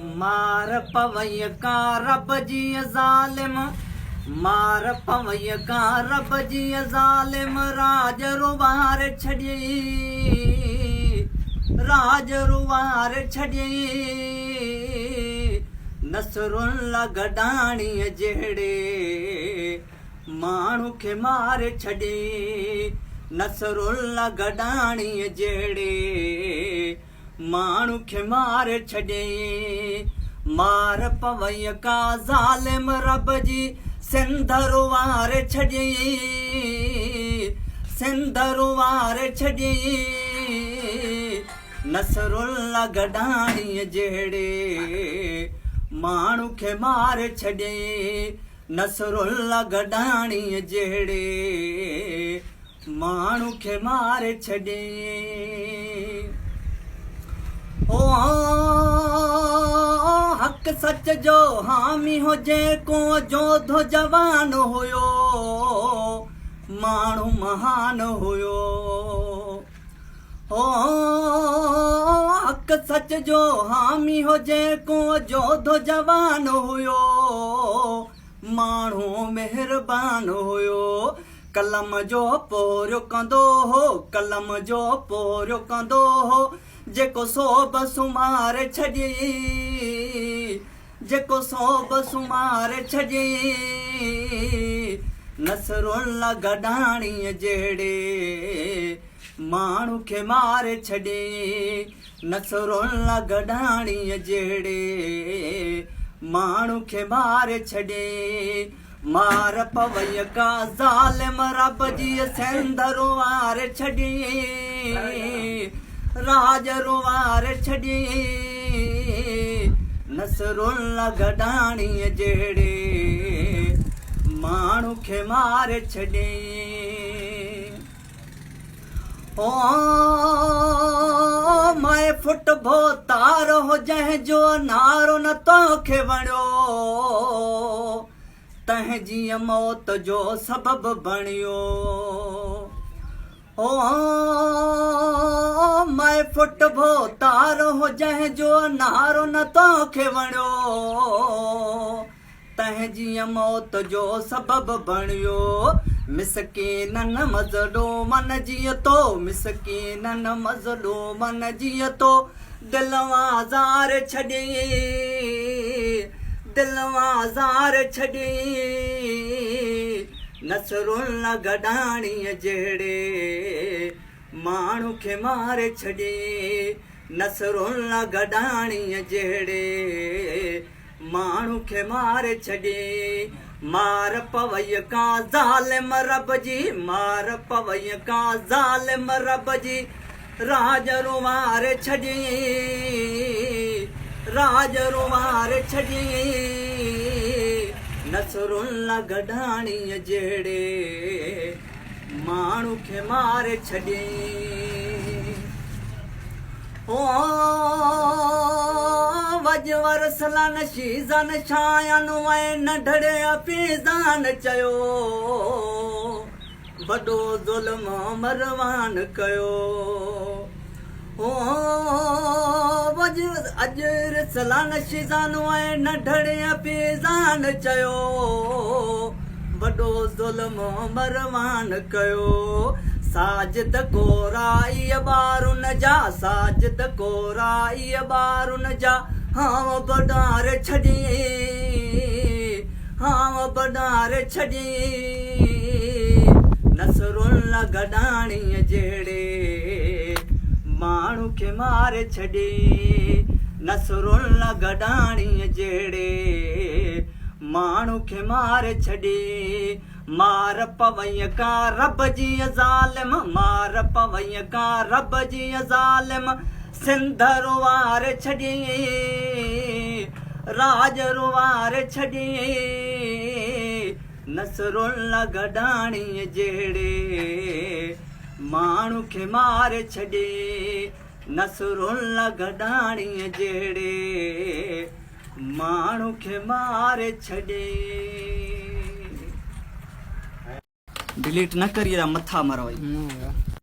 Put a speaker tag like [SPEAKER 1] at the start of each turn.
[SPEAKER 1] मार पवई का रब जी ज़ालिम, मार पवई का रब जी ज़ालिम, राज रुवार छॾियई, राज रुवार छॾियई, नसरुल्ला गडाणीअ जहिड़े माण्हू खे मारे छॾियई, नसरुल्ला गडाणीअ जहिड़े माण्हू खे मारे छॾियई। मार पवई का ज़ालिम रब जी सिंध रुवारे छॾियई, सिंध रुवारे छॾियई, नसरुल्ला गडाणीअ जहिड़े माण्हू खे मारे छॾियई, नसरुल्ला गडाणीअ जहिड़े माण्हू खे मारे छॾियई। ओ हक़ सच जो हामी हुजे को जोधो जवान हुयो, माण्हू महान हुयो। ओ हक़ सच जो हामी हुजे को जोधो जवान हुयो, माण्हू महिरबान हुयो। कलम जो पोरियो कंदो हो, कलम जो पोरियो कंदो हो, जेको सोब सुमारे छॾियई, जेको सोब सुमारे छॾियई, नसरुल्ला गडाणीअ जहिड़े माण्हू खे मारे छॾियई, नसरुल्ला गडाणीअ जहिड़े माण्हू खे मारे छॾियई। मार पवई का ज़ालिम रब जी सिंध रुवारे छॾियई, राज रुवारे छॾियई, नसरुल्ला गडाणीअ जहिड़े माण्हू खे मारे छॾियई। ओ माए फुट भो तार हो जंहिंजो नारो न तोखे वणियो, तंहिंजी मौत जो सबबु बणियो। ओ माए फुट भो तार हो जंहिंजो नारो न तोखे वणियो, तंहिंजी मौत जो सबबु बणियो। मिसकीनन मज़लूमन जीअ तो, मिसकीनन मज़लूमन जीअ तो, दिलवां ज़ार छॾियई, दिलवां ज़ार छॾियई, नसरुल्ला गडाणीअ जहिड़े माण्हू खे मारे छॾियई, नसरुल्ला गडाणीअ जहिड़े माण्हू खे मारे छॾियई। मार पवई का ज़ालिम रब जी, मार पवई का ज़ालिम रब जी, राज रुवारे छॾियई, राज रुवारे छॾियई, नसरुल्ला गडाणीअ जहिड़े माण्हू खे मारे छॾियई। ओ वजवर सलन शीज़न छायन ऐं नंढड़े पीज़ान चयो, वॾो ज़ुल्म मरवान कयो। ओ अजर सलान शीज़ान ऐं नंढड़े पीज़ान चयो, वॾो ज़ुल्म मरवान कयो। साजिद कोराई ॿारुन जा, साजिद कोराई ॿारुन जा, हां बडारे छॾियई, हां बडारे छॾियई, नसरुल्ला गडाणीअ जहिड़े माण्हू खे मारे छॾियई, नसरुल्ला गडाणीअ जहिड़े माण्हू खे मारे छॾियई। मार पवई का रब जी ज़ालिम, मार पवई का रब जी ज़ालिम, सिंध रुवारे छॾियई, राज रुवारे छॾियई, नसरुल्ला गडाणीअ जहिड़े माण्हू खे मारे छॾियई, नसरुल्ला गडाणीअ जहिड़े माण्हू खे मारे छॾियई। डिलीट न करिए, मथा मरवाई।